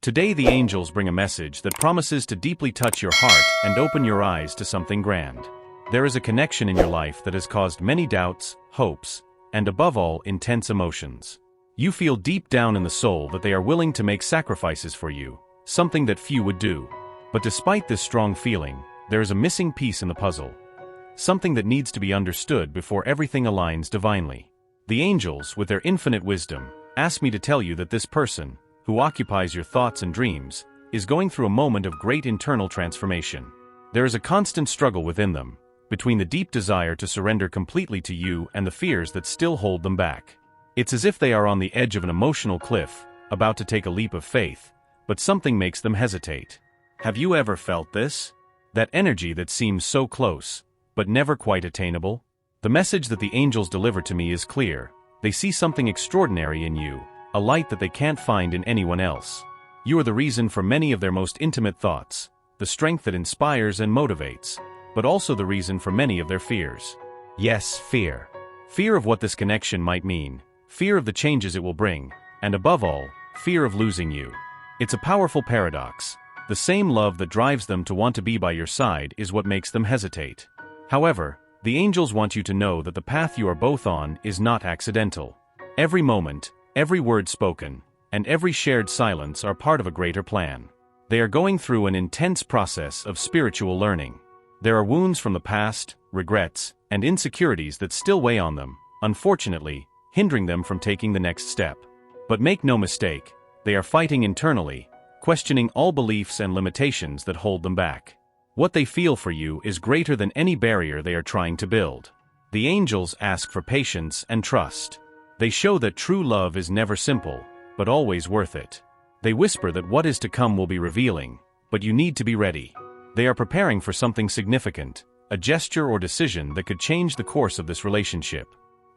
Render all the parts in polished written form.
Today the angels bring a message that promises to deeply touch your heart and open your eyes to something grand. There is a connection in your life that has caused many doubts, hopes, and above all, intense emotions. You feel deep down in the soul that they are willing to make sacrifices for you, something that few would do. But despite this strong feeling, there is a missing piece in the puzzle. Something that needs to be understood before everything aligns divinely. The angels, with their infinite wisdom, ask me to tell you that this person, who occupies your thoughts and dreams, is going through a moment of great internal transformation. There is a constant struggle within them, between the deep desire to surrender completely to you and the fears that still hold them back. It's as if they are on the edge of an emotional cliff, about to take a leap of faith, but something makes them hesitate. Have you ever felt this? That energy that seems so close, but never quite attainable? The message that the angels deliver to me is clear. They see something extraordinary in you, a light that they can't find in anyone else. You are the reason for many of their most intimate thoughts, the strength that inspires and motivates, but also the reason for many of their fears. Yes, fear. Fear of what this connection might mean, fear of the changes it will bring, and above all, fear of losing you. It's a powerful paradox. The same love that drives them to want to be by your side is what makes them hesitate. However, the angels want you to know that the path you are both on is not accidental. Every moment, every word spoken, and every shared silence are part of a greater plan. They are going through an intense process of spiritual learning. There are wounds from the past, regrets, and insecurities that still weigh on them, unfortunately, hindering them from taking the next step. But make no mistake, they are fighting internally, questioning all beliefs and limitations that hold them back. What they feel for you is greater than any barrier they are trying to build. The angels ask for patience and trust. They show that true love is never simple, but always worth it. They whisper that what is to come will be revealing, but you need to be ready. They are preparing for something significant, a gesture or decision that could change the course of this relationship.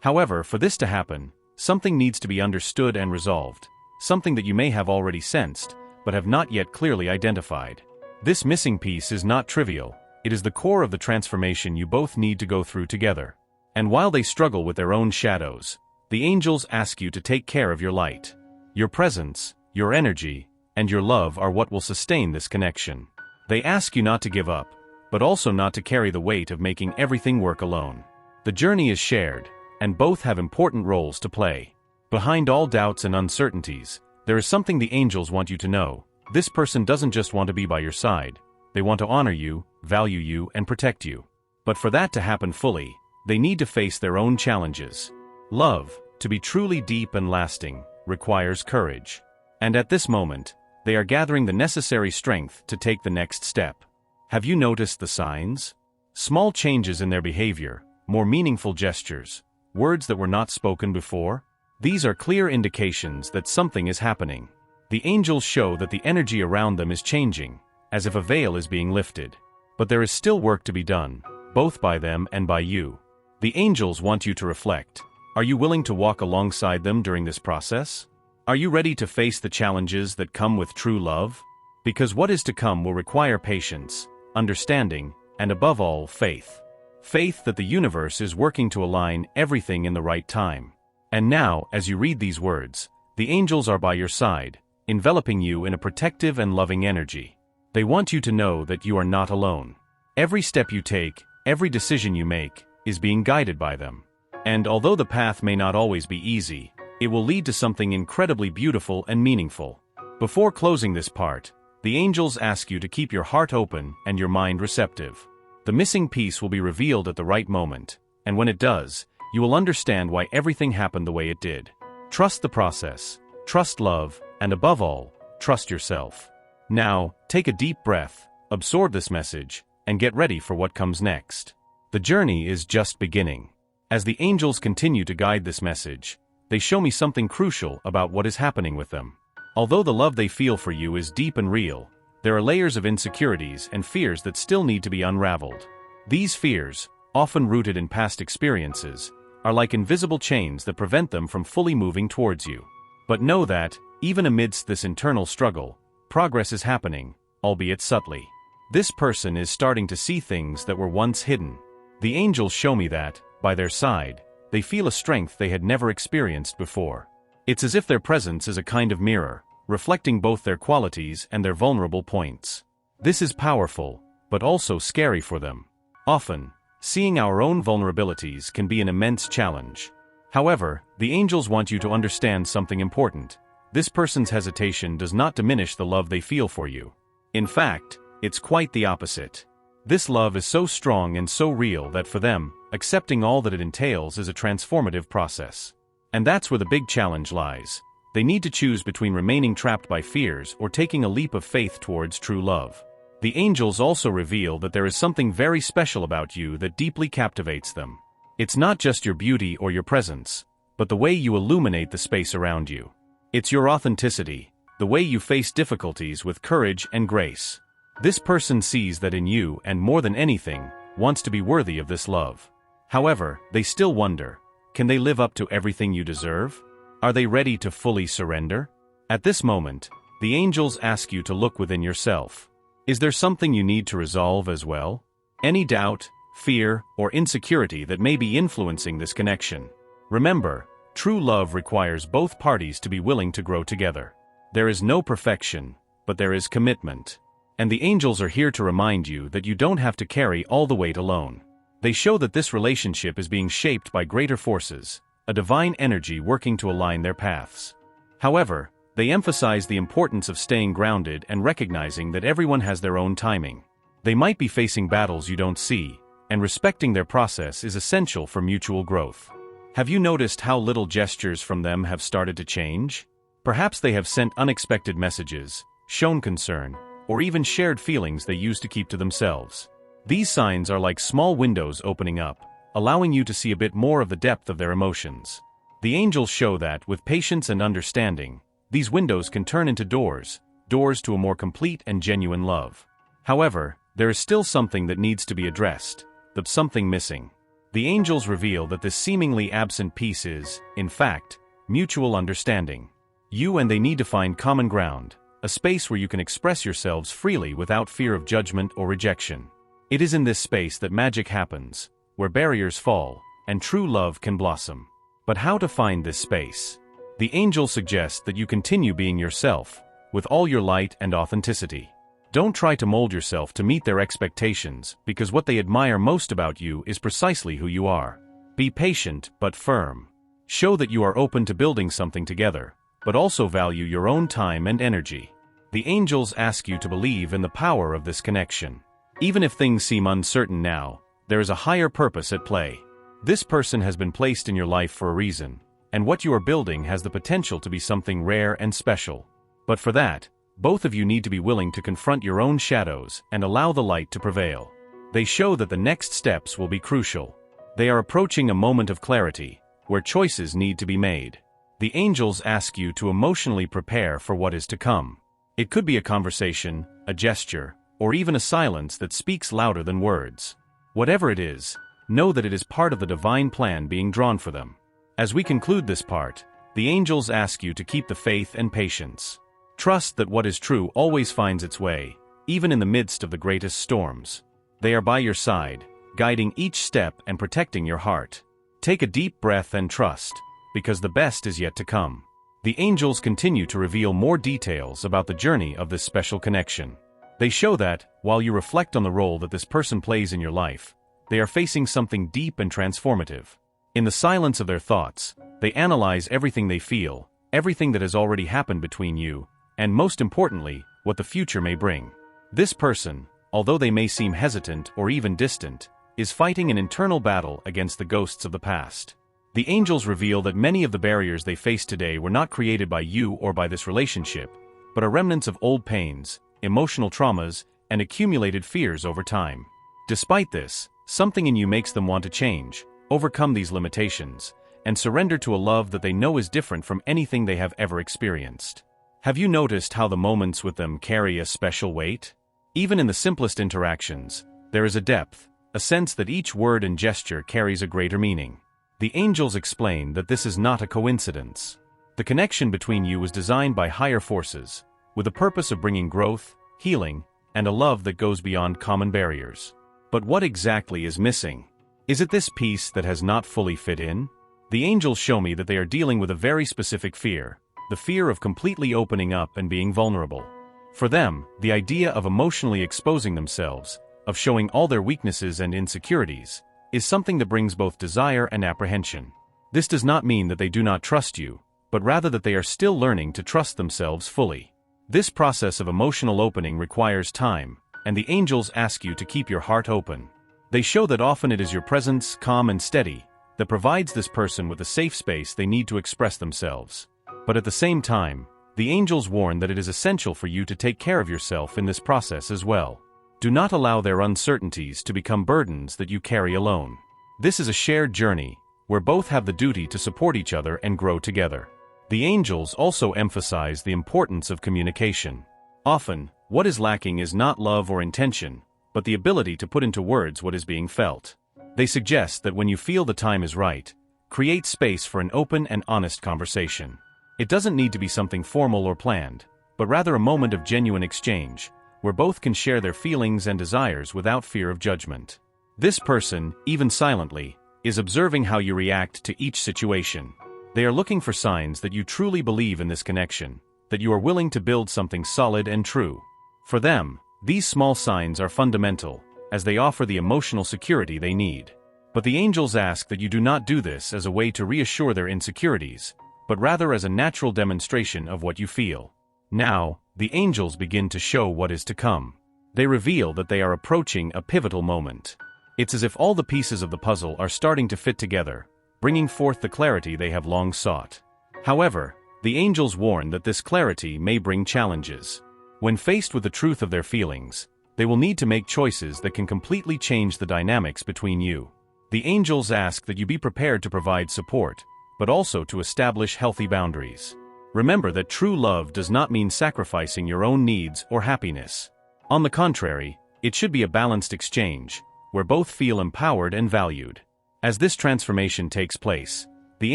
However, for this to happen, something needs to be understood and resolved, something that you may have already sensed, but have not yet clearly identified. This missing piece is not trivial. It is the core of the transformation you both need to go through together. And while they struggle with their own shadows, the angels ask you to take care of your light. Your presence, your energy, and your love are what will sustain this connection. They ask you not to give up, but also not to carry the weight of making everything work alone. The journey is shared, and both have important roles to play. Behind all doubts and uncertainties, there is something the angels want you to know. This person doesn't just want to be by your side. They want to honor you, value you, and protect you. But for that to happen fully, they need to face their own challenges. Love, to be truly deep and lasting, requires courage. And at this moment, they are gathering the necessary strength to take the next step. Have you noticed the signs? Small changes in their behavior, more meaningful gestures, words that were not spoken before? These are clear indications that something is happening. The angels show that the energy around them is changing, as if a veil is being lifted. But there is still work to be done, both by them and by you. The angels want you to reflect. Are you willing to walk alongside them during this process? Are you ready to face the challenges that come with true love? Because what is to come will require patience, understanding, and above all, faith. Faith that the universe is working to align everything in the right time. And now, as you read these words, the angels are by your side, enveloping you in a protective and loving energy. They want you to know that you are not alone. Every step you take, every decision you make, is being guided by them. And although the path may not always be easy, it will lead to something incredibly beautiful and meaningful. Before closing this part, the angels ask you to keep your heart open and your mind receptive. The missing piece will be revealed at the right moment, and when it does, you will understand why everything happened the way it did. Trust the process, trust love, and above all, trust yourself. Now, take a deep breath, absorb this message, and get ready for what comes next. The journey is just beginning. As the angels continue to guide this message, they show me something crucial about what is happening with them. Although the love they feel for you is deep and real, there are layers of insecurities and fears that still need to be unraveled. These fears, often rooted in past experiences, are like invisible chains that prevent them from fully moving towards you. But know that, even amidst this internal struggle, progress is happening, albeit subtly. This person is starting to see things that were once hidden. The angels show me that, by their side, they feel a strength they had never experienced before. It's as if their presence is a kind of mirror, reflecting both their qualities and their vulnerable points. This is powerful, but also scary for them. Often, seeing our own vulnerabilities can be an immense challenge. However, the angels want you to understand something important. This person's hesitation does not diminish the love they feel for you. In fact, it's quite the opposite. This love is so strong and so real that for them, accepting all that it entails is a transformative process. And that's where the big challenge lies. They need to choose between remaining trapped by fears or taking a leap of faith towards true love. The angels also reveal that there is something very special about you that deeply captivates them. It's not just your beauty or your presence, but the way you illuminate the space around you. It's your authenticity, the way you face difficulties with courage and grace. This person sees that in you and more than anything, wants to be worthy of this love. However, they still wonder, can they live up to everything you deserve? Are they ready to fully surrender? At this moment, the angels ask you to look within yourself. Is there something you need to resolve as well? Any doubt, fear, or insecurity that may be influencing this connection? Remember, true love requires both parties to be willing to grow together. There is no perfection, but there is commitment. And the angels are here to remind you that you don't have to carry all the weight alone. They show that this relationship is being shaped by greater forces, a divine energy working to align their paths. However, they emphasize the importance of staying grounded and recognizing that everyone has their own timing. They might be facing battles you don't see, and respecting their process is essential for mutual growth. Have you noticed how little gestures from them have started to change? Perhaps they have sent unexpected messages, shown concern, or even shared feelings they used to keep to themselves. These signs are like small windows opening up, allowing you to see a bit more of the depth of their emotions. The angels show that, with patience and understanding, these windows can turn into doors to a more complete and genuine love. However, there is still something that needs to be addressed, the something missing. The angels reveal that this seemingly absent piece is, in fact, mutual understanding. You and they need to find common ground, a space where you can express yourselves freely without fear of judgment or rejection. It is in this space that magic happens, where barriers fall, and true love can blossom. But how to find this space? The angels suggest that you continue being yourself, with all your light and authenticity. Don't try to mold yourself to meet their expectations, because what they admire most about you is precisely who you are. Be patient but firm. Show that you are open to building something together, but also value your own time and energy. The angels ask you to believe in the power of this connection. Even if things seem uncertain now, there is a higher purpose at play. This person has been placed in your life for a reason, and what you are building has the potential to be something rare and special. But for that, both of you need to be willing to confront your own shadows and allow the light to prevail. They show that the next steps will be crucial. They are approaching a moment of clarity, where choices need to be made. The angels ask you to emotionally prepare for what is to come. It could be a conversation, a gesture, or even a silence that speaks louder than words. Whatever it is, know that it is part of the divine plan being drawn for them. As we conclude this part, the angels ask you to keep the faith and patience. Trust that what is true always finds its way, even in the midst of the greatest storms. They are by your side, guiding each step and protecting your heart. Take a deep breath and trust, because the best is yet to come. The angels continue to reveal more details about the journey of this special connection. They show that, while you reflect on the role that this person plays in your life, they are facing something deep and transformative. In the silence of their thoughts, they analyze everything they feel, everything that has already happened between you, and most importantly, what the future may bring. This person, although they may seem hesitant or even distant, is fighting an internal battle against the ghosts of the past. The angels reveal that many of the barriers they face today were not created by you or by this relationship, but are remnants of old pains, emotional traumas, and accumulated fears over time. Despite this, something in you makes them want to change, overcome these limitations, and surrender to a love that they know is different from anything they have ever experienced. Have you noticed how the moments with them carry a special weight? Even in the simplest interactions, there is a depth, a sense that each word and gesture carries a greater meaning. The angels explain that this is not a coincidence. The connection between you was designed by higher forces, with the purpose of bringing growth, healing, and a love that goes beyond common barriers. But what exactly is missing? Is it this piece that has not fully fit in? The angels show me that they are dealing with a very specific fear, the fear of completely opening up and being vulnerable. For them, the idea of emotionally exposing themselves, of showing all their weaknesses and insecurities, is something that brings both desire and apprehension. This does not mean that they do not trust you, but rather that they are still learning to trust themselves fully. This process of emotional opening requires time, and the angels ask you to keep your heart open. They show that often it is your presence, calm and steady, that provides this person with a safe space they need to express themselves. But at the same time, the angels warn that it is essential for you to take care of yourself in this process as well. Do not allow their uncertainties to become burdens that you carry alone. This is a shared journey, where both have the duty to support each other and grow together. The angels also emphasize the importance of communication. Often, what is lacking is not love or intention, but the ability to put into words what is being felt. They suggest that when you feel the time is right, create space for an open and honest conversation. It doesn't need to be something formal or planned, but rather a moment of genuine exchange, where both can share their feelings and desires without fear of judgment. This person, even silently, is observing how you react to each situation. They are looking for signs that you truly believe in this connection, that you are willing to build something solid and true. For them, these small signs are fundamental, as they offer the emotional security they need. But the angels ask that you do not do this as a way to reassure their insecurities, but rather as a natural demonstration of what you feel. Now, the angels begin to show what is to come. They reveal that they are approaching a pivotal moment. It's as if all the pieces of the puzzle are starting to fit together, bringing forth the clarity they have long sought. However, the angels warn that this clarity may bring challenges. When faced with the truth of their feelings, they will need to make choices that can completely change the dynamics between you. The angels ask that you be prepared to provide support, but also to establish healthy boundaries. Remember that true love does not mean sacrificing your own needs or happiness. On the contrary, it should be a balanced exchange, where both feel empowered and valued. As this transformation takes place, the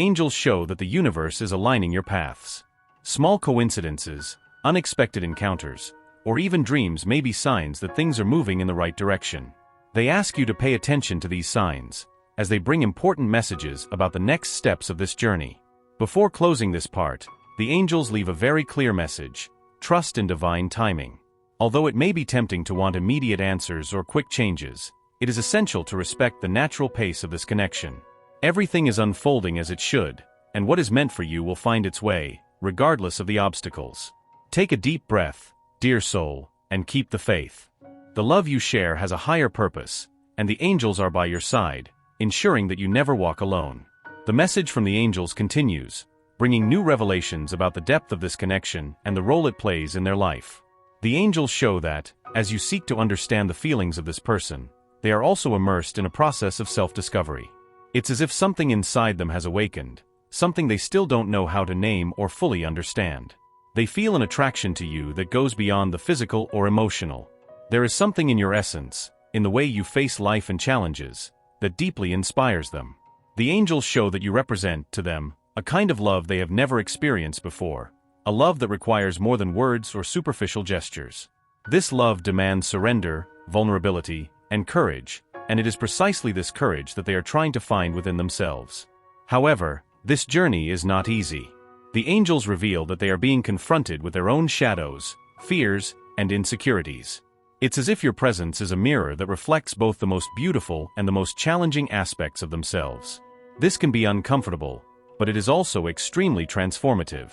angels show that the universe is aligning your paths. Small coincidences, unexpected encounters, or even dreams may be signs that things are moving in the right direction. They ask you to pay attention to these signs, as they bring important messages about the next steps of this journey. Before closing this part, the angels leave a very clear message: trust in divine timing. Although it may be tempting to want immediate answers or quick changes, it is essential to respect the natural pace of this connection. Everything is unfolding as it should, and what is meant for you will find its way, regardless of the obstacles. Take a deep breath, dear soul, and keep the faith. The love you share has a higher purpose, and the angels are by your side, ensuring that you never walk alone. The message from the angels continues, bringing new revelations about the depth of this connection and the role it plays in their life. The angels show that, as you seek to understand the feelings of this person, they are also immersed in a process of self-discovery. It's as if something inside them has awakened, something they still don't know how to name or fully understand. They feel an attraction to you that goes beyond the physical or emotional. There is something in your essence, in the way you face life and challenges, that deeply inspires them. The angels show that you represent, to them, a kind of love they have never experienced before, a love that requires more than words or superficial gestures. This love demands surrender, vulnerability, and courage, and it is precisely this courage that they are trying to find within themselves. However, this journey is not easy. The angels reveal that they are being confronted with their own shadows, fears, and insecurities. It's as if your presence is a mirror that reflects both the most beautiful and the most challenging aspects of themselves. This can be uncomfortable, but it is also extremely transformative.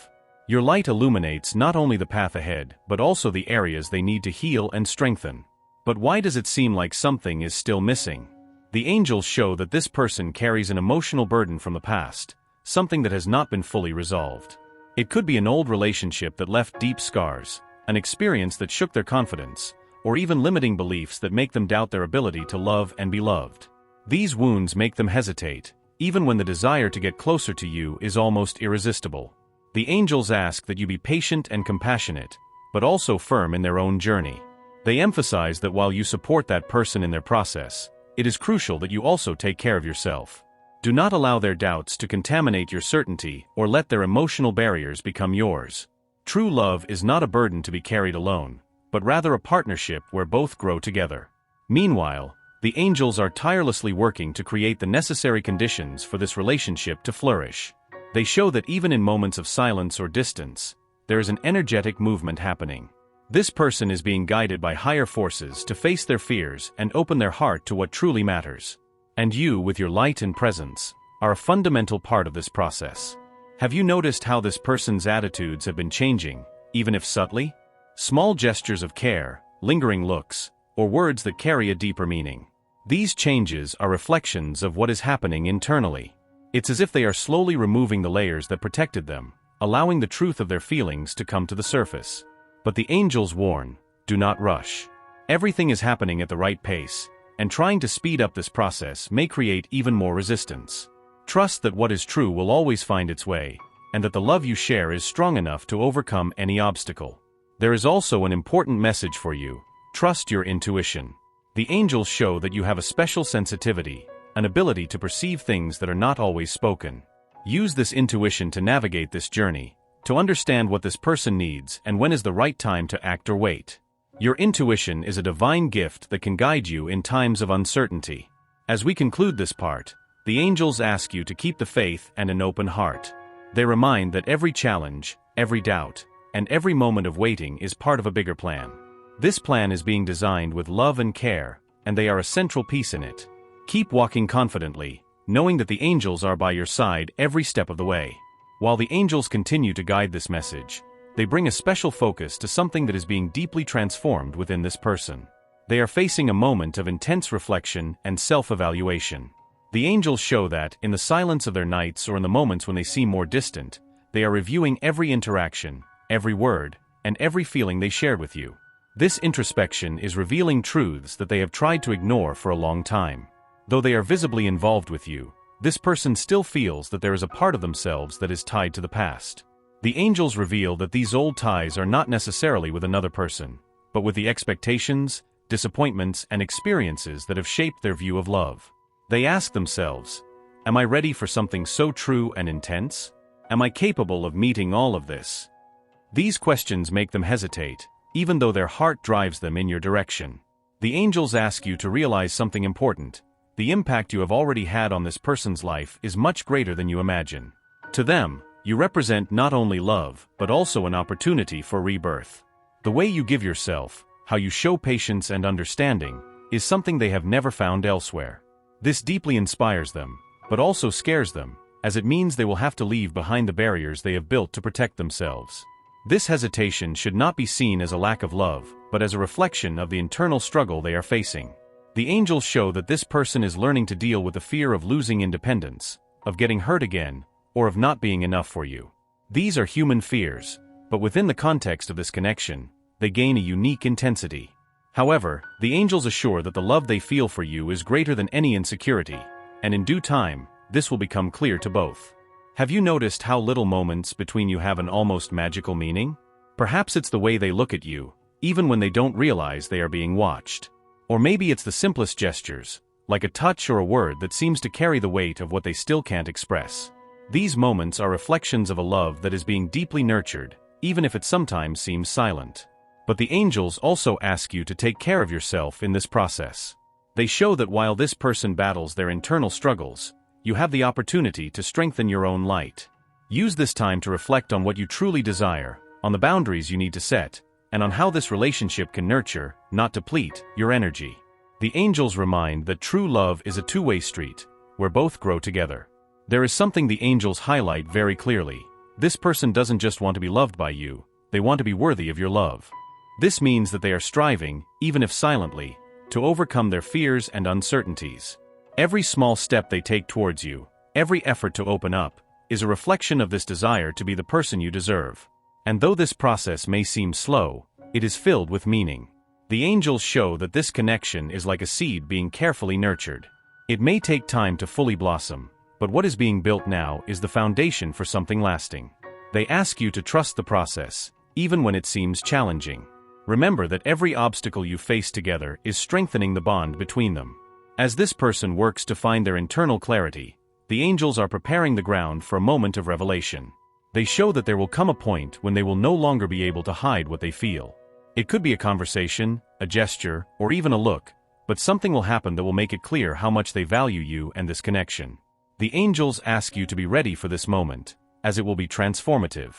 Your light illuminates not only the path ahead, but also the areas they need to heal and strengthen. But why does it seem like something is still missing? The angels show that this person carries an emotional burden from the past, something that has not been fully resolved. It could be an old relationship that left deep scars, an experience that shook their confidence, or even limiting beliefs that make them doubt their ability to love and be loved. These wounds make them hesitate, even when the desire to get closer to you is almost irresistible. The angels ask that you be patient and compassionate, but also firm in their own journey. They emphasize that while you support that person in their process, it is crucial that you also take care of yourself. Do not allow their doubts to contaminate your certainty or let their emotional barriers become yours. True love is not a burden to be carried alone, but rather a partnership where both grow together. Meanwhile, the angels are tirelessly working to create the necessary conditions for this relationship to flourish. They show that even in moments of silence or distance, there is an energetic movement happening. This person is being guided by higher forces to face their fears and open their heart to what truly matters. And you, with your light and presence, are a fundamental part of this process. Have you noticed how this person's attitudes have been changing, even if subtly? Small gestures of care, lingering looks, or words that carry a deeper meaning. These changes are reflections of what is happening internally. It's as if they are slowly removing the layers that protected them, allowing the truth of their feelings to come to the surface. But the angels warn, do not rush. Everything is happening at the right pace, and trying to speed up this process may create even more resistance. Trust that what is true will always find its way, and that the love you share is strong enough to overcome any obstacle. There is also an important message for you. Trust your intuition. The angels show that you have a special sensitivity, an ability to perceive things that are not always spoken. Use this intuition to navigate this journey, to understand what this person needs and when is the right time to act or wait. Your intuition is a divine gift that can guide you in times of uncertainty. As we conclude this part, the angels ask you to keep the faith and an open heart. They remind that every challenge, every doubt, and every moment of waiting is part of a bigger plan. This plan is being designed with love and care, and they are a central piece in it. Keep walking confidently, knowing that the angels are by your side every step of the way. While the angels continue to guide this message, they bring a special focus to something that is being deeply transformed within this person. They are facing a moment of intense reflection and self-evaluation. The angels show that, in the silence of their nights or in the moments when they seem more distant, they are reviewing every interaction, every word, and every feeling they shared with you. This introspection is revealing truths that they have tried to ignore for a long time. Though they are visibly involved with you, this person still feels that there is a part of themselves that is tied to the past. The angels reveal that these old ties are not necessarily with another person, but with the expectations, disappointments, and experiences that have shaped their view of love. They ask themselves, am I ready for something so true and intense? Am I capable of meeting all of this? These questions make them hesitate, even though their heart drives them in your direction. The angels ask you to realize something important. The impact you have already had on this person's life is much greater than you imagine. To them, you represent not only love, but also an opportunity for rebirth. The way you give yourself, how you show patience and understanding, is something they have never found elsewhere. This deeply inspires them, but also scares them, as it means they will have to leave behind the barriers they have built to protect themselves. This hesitation should not be seen as a lack of love, but as a reflection of the internal struggle they are facing. The angels show that this person is learning to deal with the fear of losing independence, of getting hurt again, or of not being enough for you. These are human fears, but within the context of this connection, they gain a unique intensity. However, the angels assure that the love they feel for you is greater than any insecurity, and in due time, this will become clear to both. Have you noticed how little moments between you have an almost magical meaning? Perhaps it's the way they look at you, even when they don't realize they are being watched. Or maybe it's the simplest gestures, like a touch or a word that seems to carry the weight of what they still can't express. These moments are reflections of a love that is being deeply nurtured, even if it sometimes seems silent. But the angels also ask you to take care of yourself in this process. They show that while this person battles their internal struggles, you have the opportunity to strengthen your own light. Use this time to reflect on what you truly desire, on the boundaries you need to set, and on how this relationship can nurture, not deplete, your energy. The angels remind that true love is a two-way street, where both grow together. There is something the angels highlight very clearly. This person doesn't just want to be loved by you, they want to be worthy of your love. This means that they are striving, even if silently, to overcome their fears and uncertainties. Every small step they take towards you, every effort to open up, is a reflection of this desire to be the person you deserve. And though this process may seem slow, it is filled with meaning. The angels show that this connection is like a seed being carefully nurtured. It may take time to fully blossom, but what is being built now is the foundation for something lasting. They ask you to trust the process, even when it seems challenging. Remember that every obstacle you face together is strengthening the bond between them. As this person works to find their internal clarity, the angels are preparing the ground for a moment of revelation. They show that there will come a point when they will no longer be able to hide what they feel. It could be a conversation, a gesture, or even a look, but something will happen that will make it clear how much they value you and this connection. The angels ask you to be ready for this moment, as it will be transformative.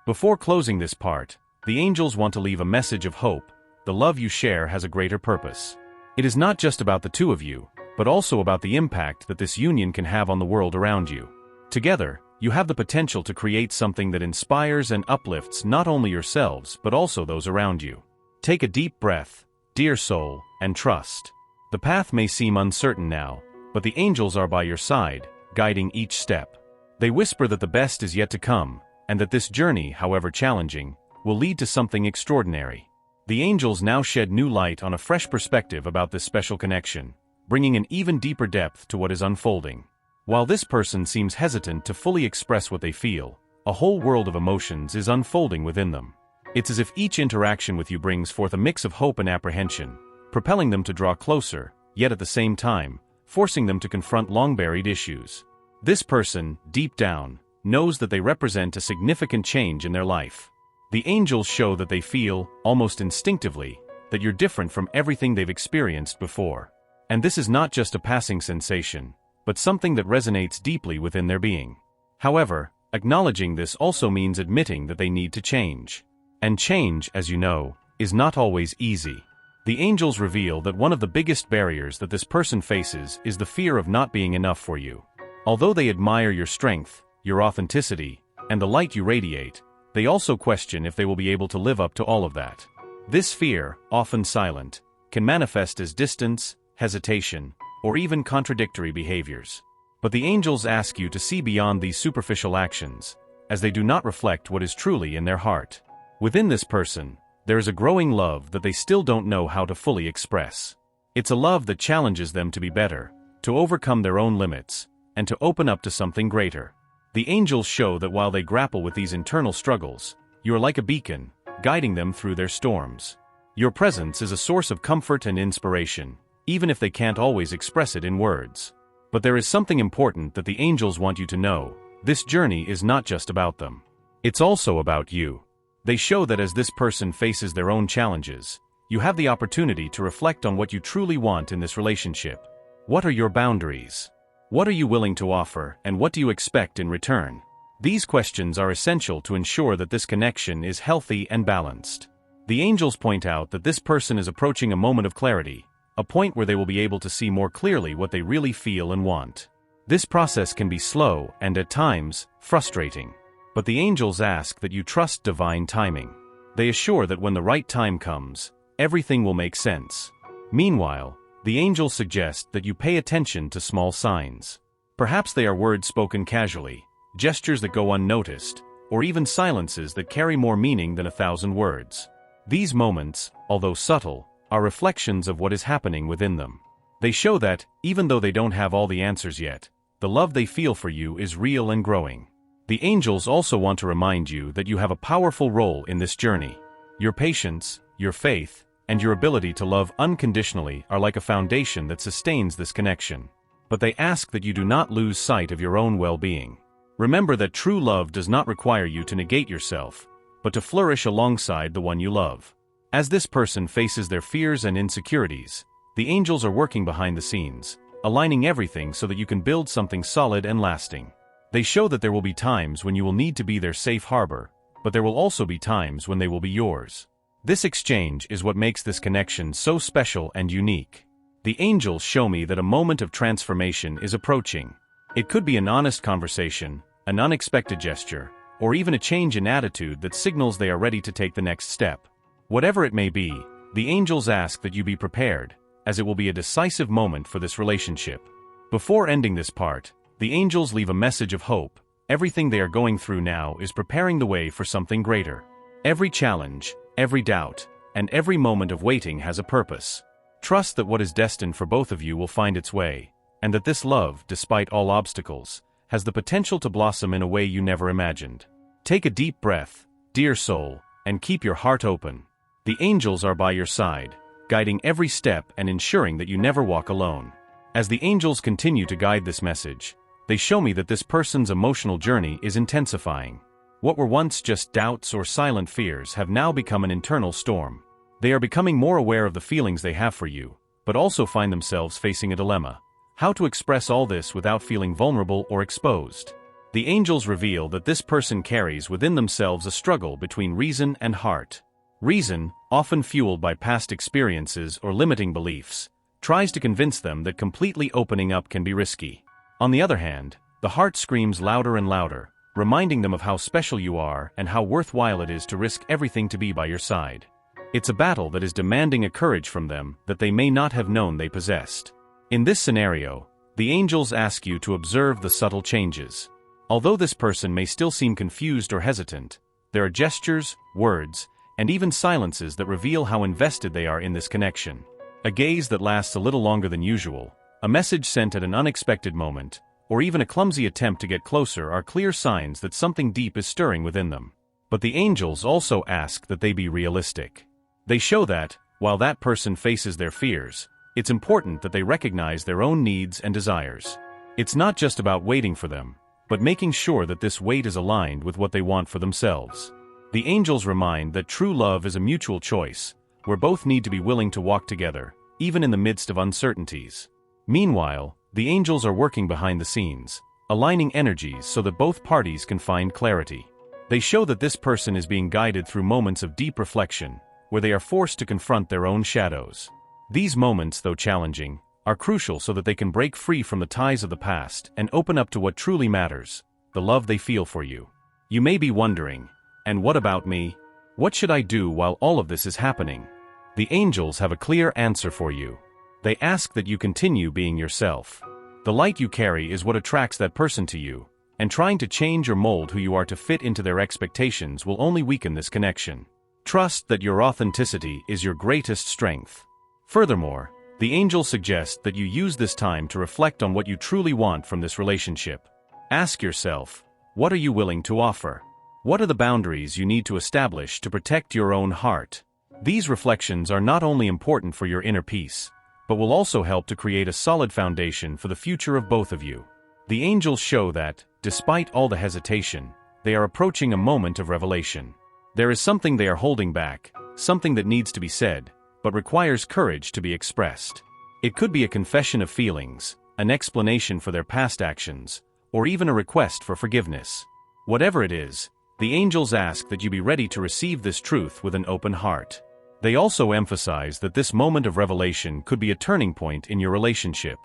Before closing this part, the angels want to leave a message of hope. The love you share has a greater purpose. It is not just about the two of you, but also about the impact that this union can have on the world around you. Together, you have the potential to create something that inspires and uplifts not only yourselves but also those around you. Take a deep breath, dear soul, and trust. The path may seem uncertain now, but the angels are by your side, guiding each step. They whisper that the best is yet to come, and that this journey, however challenging, will lead to something extraordinary. The angels now shed new light on a fresh perspective about this special connection, bringing an even deeper depth to what is unfolding. While this person seems hesitant to fully express what they feel, a whole world of emotions is unfolding within them. It's as if each interaction with you brings forth a mix of hope and apprehension, propelling them to draw closer, yet at the same time, forcing them to confront long-buried issues. This person, deep down, knows that they represent a significant change in their life. The angels show that they feel, almost instinctively, that you're different from everything they've experienced before. And this is not just a passing sensation, but something that resonates deeply within their being. However, acknowledging this also means admitting that they need to change. And change, as you know, is not always easy. The angels reveal that one of the biggest barriers that this person faces is the fear of not being enough for you. Although they admire your strength, your authenticity, and the light you radiate, they also question if they will be able to live up to all of that. This fear, often silent, can manifest as distance, hesitation, or even contradictory behaviors. But the angels ask you to see beyond these superficial actions, as they do not reflect what is truly in their heart. Within this person, there is a growing love that they still don't know how to fully express. It's a love that challenges them to be better, to overcome their own limits, and to open up to something greater. The angels show that while they grapple with these internal struggles, you are like a beacon, guiding them through their storms. Your presence is a source of comfort and inspiration, even if they can't always express it in words. But there is something important that the angels want you to know: this journey is not just about them. It's also about you. They show that as this person faces their own challenges, you have the opportunity to reflect on what you truly want in this relationship. What are your boundaries? What are you willing to offer, and what do you expect in return? These questions are essential to ensure that this connection is healthy and balanced. The angels point out that this person is approaching a moment of clarity, a point where they will be able to see more clearly what they really feel and want. This process can be slow and, at times, frustrating. But the angels ask that you trust divine timing. They assure that when the right time comes, everything will make sense. Meanwhile, the angels suggest that you pay attention to small signs. Perhaps they are words spoken casually, gestures that go unnoticed, or even silences that carry more meaning than 1,000 words. These moments, although subtle, are reflections of what is happening within them. They show that, even though they don't have all the answers yet, the love they feel for you is real and growing. The angels also want to remind you that you have a powerful role in this journey. Your patience, your faith, and your ability to love unconditionally are like a foundation that sustains this connection. But they ask that you do not lose sight of your own well-being. Remember that true love does not require you to negate yourself, but to flourish alongside the one you love. As this person faces their fears and insecurities, the angels are working behind the scenes, aligning everything so that you can build something solid and lasting. They show that there will be times when you will need to be their safe harbor, but there will also be times when they will be yours. This exchange is what makes this connection so special and unique. The angels show me that a moment of transformation is approaching. It could be an honest conversation, an unexpected gesture, or even a change in attitude that signals they are ready to take the next step. Whatever it may be, the angels ask that you be prepared, as it will be a decisive moment for this relationship. Before ending this part, the angels leave a message of hope. Everything they are going through now is preparing the way for something greater. Every challenge, every doubt, and every moment of waiting has a purpose. Trust that what is destined for both of you will find its way, and that this love, despite all obstacles, has the potential to blossom in a way you never imagined. Take a deep breath, dear soul, and keep your heart open. The angels are by your side, guiding every step and ensuring that you never walk alone. As the angels continue to guide this message, they show me that this person's emotional journey is intensifying. What were once just doubts or silent fears have now become an internal storm. They are becoming more aware of the feelings they have for you, but also find themselves facing a dilemma. How to express all this without feeling vulnerable or exposed. The angels reveal that this person carries within themselves a struggle between reason and heart. Reason, often fueled by past experiences or limiting beliefs, tries to convince them that completely opening up can be risky. On the other hand, the heart screams louder and louder, reminding them of how special you are and how worthwhile it is to risk everything to be by your side. It's a battle that is demanding a courage from them that they may not have known they possessed. In this scenario, the angels ask you to observe the subtle changes. Although this person may still seem confused or hesitant, there are gestures, words, and even silences that reveal how invested they are in this connection. A gaze that lasts a little longer than usual, a message sent at an unexpected moment, or even a clumsy attempt to get closer are clear signs that something deep is stirring within them. But the angels also ask that they be realistic. They show that, while that person faces their fears, it's important that they recognize their own needs and desires. It's not just about waiting for them, but making sure that this wait is aligned with what they want for themselves. The angels remind that true love is a mutual choice, where both need to be willing to walk together, even in the midst of uncertainties. Meanwhile, the angels are working behind the scenes, aligning energies so that both parties can find clarity. They show that this person is being guided through moments of deep reflection, where they are forced to confront their own shadows. These moments, though challenging, are crucial so that they can break free from the ties of the past and open up to what truly matters, the love they feel for you. You may be wondering, and what about me? What should I do while all of this is happening? The angels have a clear answer for you. They ask that you continue being yourself. The light you carry is what attracts that person to you, and trying to change or mold who you are to fit into their expectations will only weaken this connection. Trust that your authenticity is your greatest strength. Furthermore, the angels suggest that you use this time to reflect on what you truly want from this relationship. Ask yourself, what are you willing to offer? What are the boundaries you need to establish to protect your own heart? These reflections are not only important for your inner peace, but will also help to create a solid foundation for the future of both of you. The angels show that, despite all the hesitation, they are approaching a moment of revelation. There is something they are holding back, something that needs to be said, but requires courage to be expressed. It could be a confession of feelings, an explanation for their past actions, or even a request for forgiveness. Whatever it is, the angels ask that you be ready to receive this truth with an open heart. They also emphasize that this moment of revelation could be a turning point in your relationship.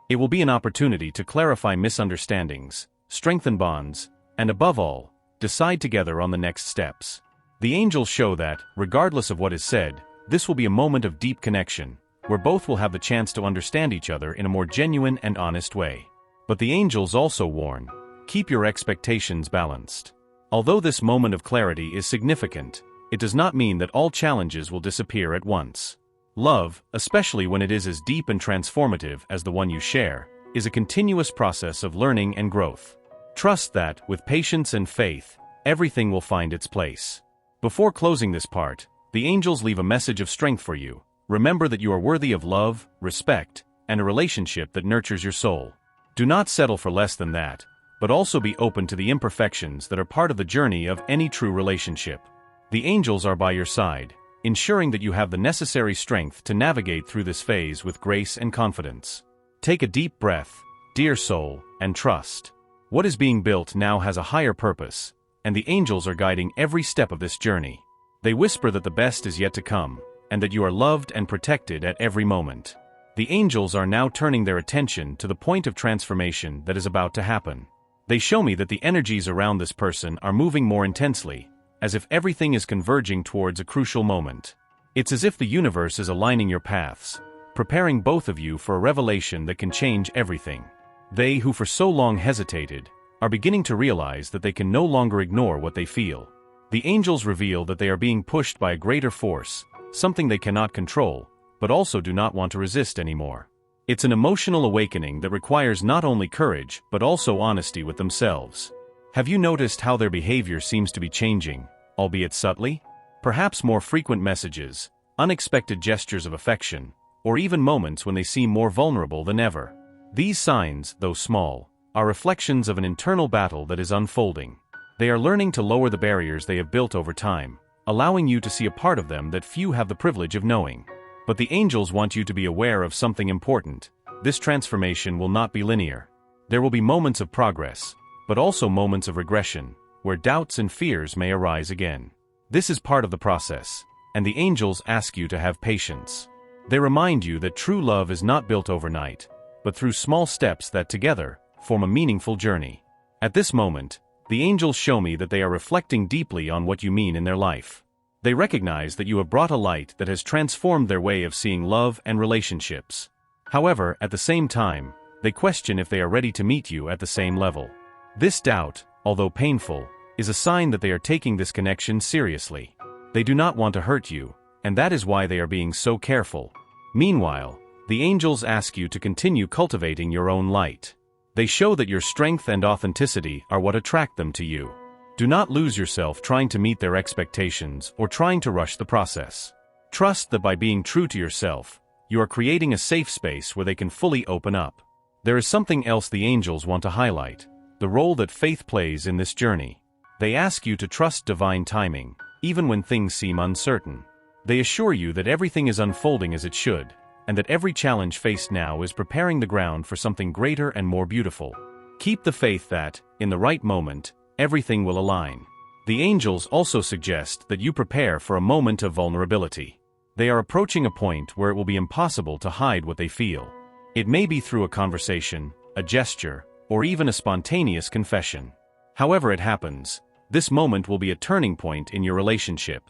It will be an opportunity to clarify misunderstandings, strengthen bonds, and above all, decide together on the next steps. The angels show that, regardless of what is said, this will be a moment of deep connection, where both will have the chance to understand each other in a more genuine and honest way. But the angels also warn, keep your expectations balanced. Although this moment of clarity is significant, it does not mean that all challenges will disappear at once. Love, especially when it is as deep and transformative as the one you share, is a continuous process of learning and growth. Trust that, with patience and faith, everything will find its place. Before closing this part, the angels leave a message of strength for you. Remember that you are worthy of love, respect, and a relationship that nurtures your soul. Do not settle for less than that, but also be open to the imperfections that are part of the journey of any true relationship. The angels are by your side, ensuring that you have the necessary strength to navigate through this phase with grace and confidence. Take a deep breath, dear soul, and trust. What is being built now has a higher purpose, and the angels are guiding every step of this journey. They whisper that the best is yet to come, and that you are loved and protected at every moment. The angels are now turning their attention to the point of transformation that is about to happen. They show me that the energies around this person are moving more intensely, as if everything is converging towards a crucial moment. It's as if the universe is aligning your paths, preparing both of you for a revelation that can change everything. They who for so long hesitated, are beginning to realize that they can no longer ignore what they feel. The angels reveal that they are being pushed by a greater force, something they cannot control, but also do not want to resist anymore. It's an emotional awakening that requires not only courage, but also honesty with themselves. Have you noticed how their behavior seems to be changing, albeit subtly? Perhaps more frequent messages, unexpected gestures of affection, or even moments when they seem more vulnerable than ever. These signs, though small, are reflections of an internal battle that is unfolding. They are learning to lower the barriers they have built over time, allowing you to see a part of them that few have the privilege of knowing. But the angels want you to be aware of something important. this transformation will not be linear. There will be moments of progress, but also moments of regression, where doubts and fears may arise again. This is part of the process, and the angels ask you to have patience. They remind you that true love is not built overnight, but through small steps that together form a meaningful journey. At this moment, the angels show me that they are reflecting deeply on what you mean in their life. They recognize that you have brought a light that has transformed their way of seeing love and relationships. However, at the same time, they question if they are ready to meet you at the same level. This doubt, although painful, is a sign that they are taking this connection seriously. They do not want to hurt you, and that is why they are being so careful. Meanwhile, the angels ask you to continue cultivating your own light. They show that your strength and authenticity are what attract them to you. Do not lose yourself trying to meet their expectations or trying to rush the process. Trust that by being true to yourself, you are creating a safe space where they can fully open up. There is something else the angels want to highlight: the role that faith plays in this journey. They ask you to trust divine timing, even when things seem uncertain. They assure you that everything is unfolding as it should, and that every challenge faced now is preparing the ground for something greater and more beautiful. Keep the faith that, in the right moment, everything will align. The angels also suggest that you prepare for a moment of vulnerability. They are approaching a point where it will be impossible to hide what they feel. It may be through a conversation, a gesture, or even a spontaneous confession. However it happens, this moment will be a turning point in your relationship.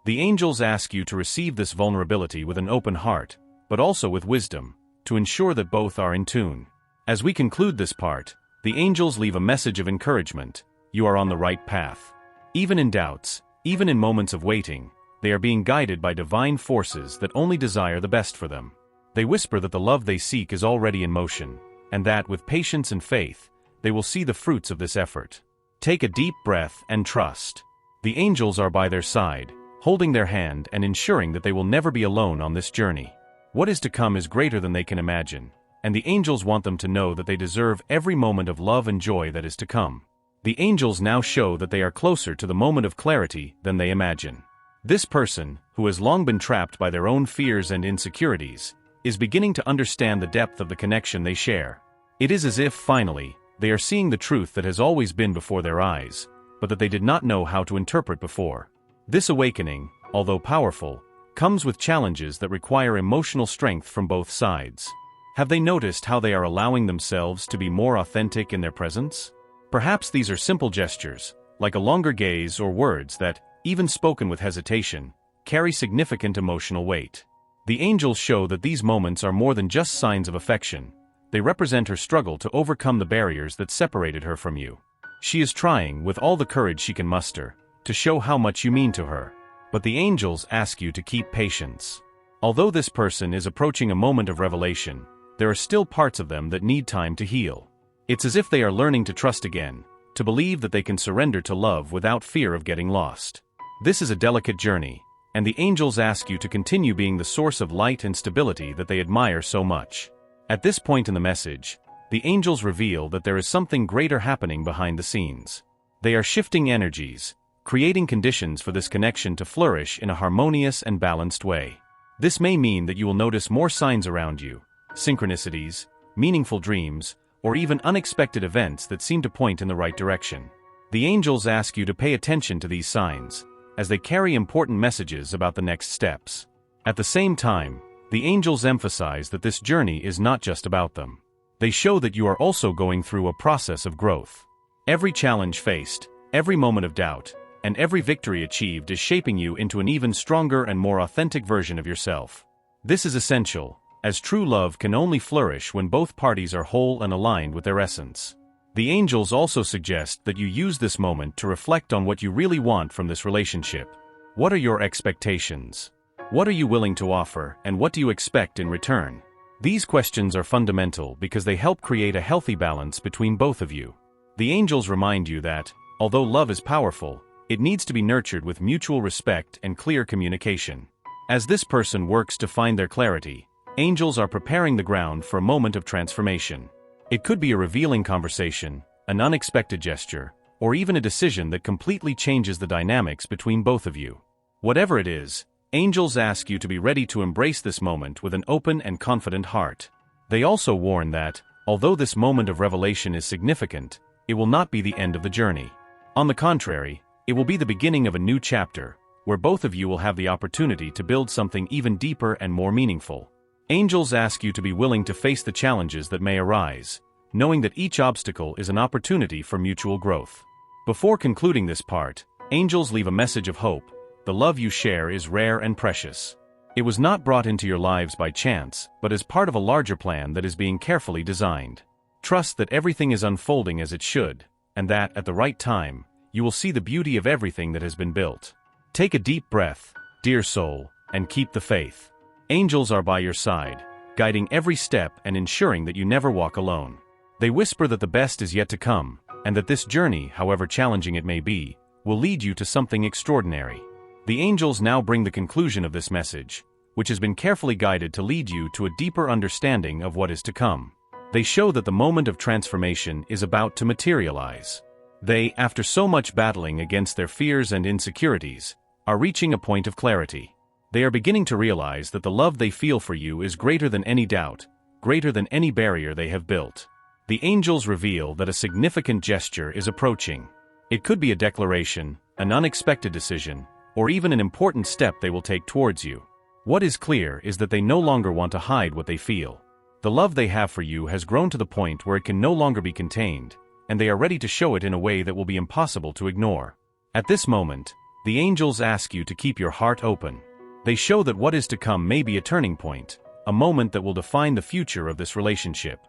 The angels ask you to receive this vulnerability with an open heart, but also with wisdom, to ensure that both are in tune. As we conclude this part, the angels leave a message of encouragement. You are on the right path. Even in doubts, even in moments of waiting, they are being guided by divine forces that only desire the best for them. They whisper that the love they seek is already in motion, and that, with patience and faith, they will see the fruits of this effort. Take a deep breath and trust. The angels are by their side, holding their hand and ensuring that they will never be alone on this journey. What is to come is greater than they can imagine, and the angels want them to know that they deserve every moment of love and joy that is to come. The angels now show that they are closer to the moment of clarity than they imagine. This person, who has long been trapped by their own fears and insecurities, is beginning to understand the depth of the connection they share. It is as if, finally, they are seeing the truth that has always been before their eyes, but that they did not know how to interpret before. This awakening, although powerful, comes with challenges that require emotional strength from both sides. Have they noticed how they are allowing themselves to be more authentic in their presence? Perhaps these are simple gestures, like a longer gaze or words that, even spoken with hesitation, carry significant emotional weight. The angels show that these moments are more than just signs of affection. They represent her struggle to overcome the barriers that separated her from you. She is trying, with all the courage she can muster, to show how much you mean to her. But the angels ask you to keep patience. Although this person is approaching a moment of revelation, there are still parts of them that need time to heal. It's as if they are learning to trust again, to believe that they can surrender to love without fear of getting lost. This is a delicate journey, and the angels ask you to continue being the source of light and stability that they admire so much. At this point in the message, the angels reveal that there is something greater happening behind the scenes. They are shifting energies, creating conditions for this connection to flourish in a harmonious and balanced way. This may mean that you will notice more signs around you, synchronicities, meaningful dreams, or even unexpected events that seem to point in the right direction. The angels ask you to pay attention to these signs, as they carry important messages about the next steps. At the same time, the angels emphasize that this journey is not just about them. They show that you are also going through a process of growth. Every challenge faced, every moment of doubt, and every victory achieved is shaping you into an even stronger and more authentic version of yourself. This is essential, as true love can only flourish when both parties are whole and aligned with their essence. The angels also suggest that you use this moment to reflect on what you really want from this relationship. What are your expectations? What are you willing to offer, and what do you expect in return? These questions are fundamental because they help create a healthy balance between both of you. The angels remind you that, although love is powerful, it needs to be nurtured with mutual respect and clear communication. As this person works to find their clarity, angels are preparing the ground for a moment of transformation. It could be a revealing conversation, an unexpected gesture, or even a decision that completely changes the dynamics between both of you. Whatever it is, angels ask you to be ready to embrace this moment with an open and confident heart. They also warn that, although this moment of revelation is significant, it will not be the end of the journey. On the contrary, it will be the beginning of a new chapter, where both of you will have the opportunity to build something even deeper and more meaningful. Angels ask you to be willing to face the challenges that may arise, knowing that each obstacle is an opportunity for mutual growth. Before concluding this part, angels leave a message of hope. The love you share is rare and precious. It was not brought into your lives by chance, but as part of a larger plan that is being carefully designed. Trust that everything is unfolding as it should, and that, at the right time, you will see the beauty of everything that has been built. Take a deep breath, dear soul, and keep the faith. Angels are by your side, guiding every step and ensuring that you never walk alone. They whisper that the best is yet to come, and that this journey, however challenging it may be, will lead you to something extraordinary. The angels now bring the conclusion of this message, which has been carefully guided to lead you to a deeper understanding of what is to come. They show that the moment of transformation is about to materialize. They, after so much battling against their fears and insecurities, are reaching a point of clarity. They are beginning to realize that the love they feel for you is greater than any doubt, greater than any barrier they have built. The angels reveal that a significant gesture is approaching. It could be a declaration, an unexpected decision, or even an important step they will take towards you. What is clear is that they no longer want to hide what they feel. The love they have for you has grown to the point where it can no longer be contained, and they are ready to show it in a way that will be impossible to ignore. At this moment, the angels ask you to keep your heart open. They show that what is to come may be a turning point, a moment that will define the future of this relationship.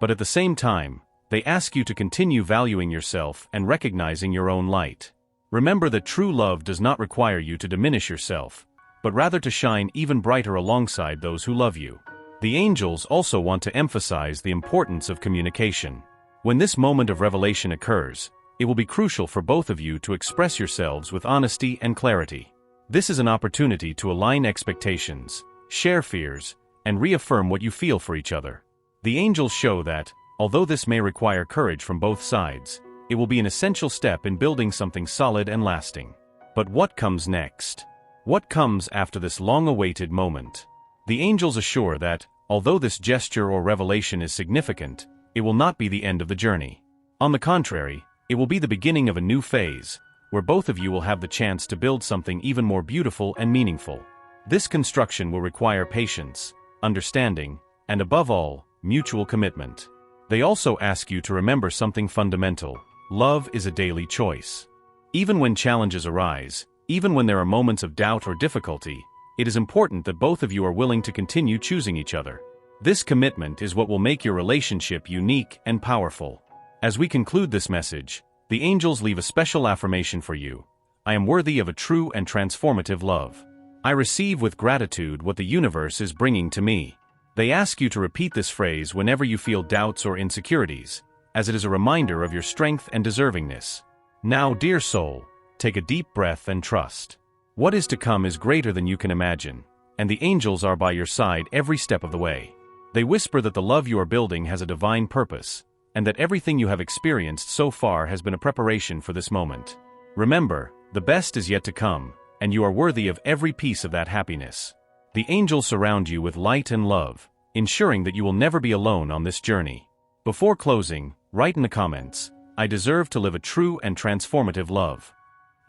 But at the same time, they ask you to continue valuing yourself and recognizing your own light. Remember that true love does not require you to diminish yourself, but rather to shine even brighter alongside those who love you. The angels also want to emphasize the importance of communication. When this moment of revelation occurs, it will be crucial for both of you to express yourselves with honesty and clarity. This is an opportunity to align expectations, share fears, and reaffirm what you feel for each other. The angels show that, although this may require courage from both sides, it will be an essential step in building something solid and lasting. But what comes next? What comes after this long-awaited moment? The angels assure that, although this gesture or revelation is significant, it will not be the end of the journey. On the contrary, it will be the beginning of a new phase, where both of you will have the chance to build something even more beautiful and meaningful. This construction will require patience, understanding, and above all, mutual commitment. They also ask you to remember something fundamental. Love is a daily choice. Even when challenges arise, even when there are moments of doubt or difficulty, it is important that both of you are willing to continue choosing each other. This commitment is what will make your relationship unique and powerful. As we conclude this message, the angels leave a special affirmation for you. I am worthy of a true and transformative love. I receive with gratitude what the universe is bringing to me. They ask you to repeat this phrase whenever you feel doubts or insecurities, as it is a reminder of your strength and deservingness. Now, dear soul, take a deep breath and trust. What is to come is greater than you can imagine, and the angels are by your side every step of the way. They whisper that the love you are building has a divine purpose, and that everything you have experienced so far has been a preparation for this moment. Remember, the best is yet to come, and you are worthy of every piece of that happiness. The angels surround you with light and love, ensuring that you will never be alone on this journey. Before closing, write in the comments, I deserve to live a true and transformative love.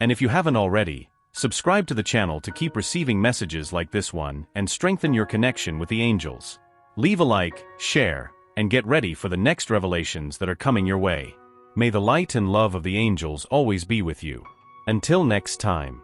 And if you haven't already, subscribe to the channel to keep receiving messages like this one and strengthen your connection with the angels. Leave a like, share, and get ready for the next revelations that are coming your way. May the light and love of the angels always be with you. Until next time.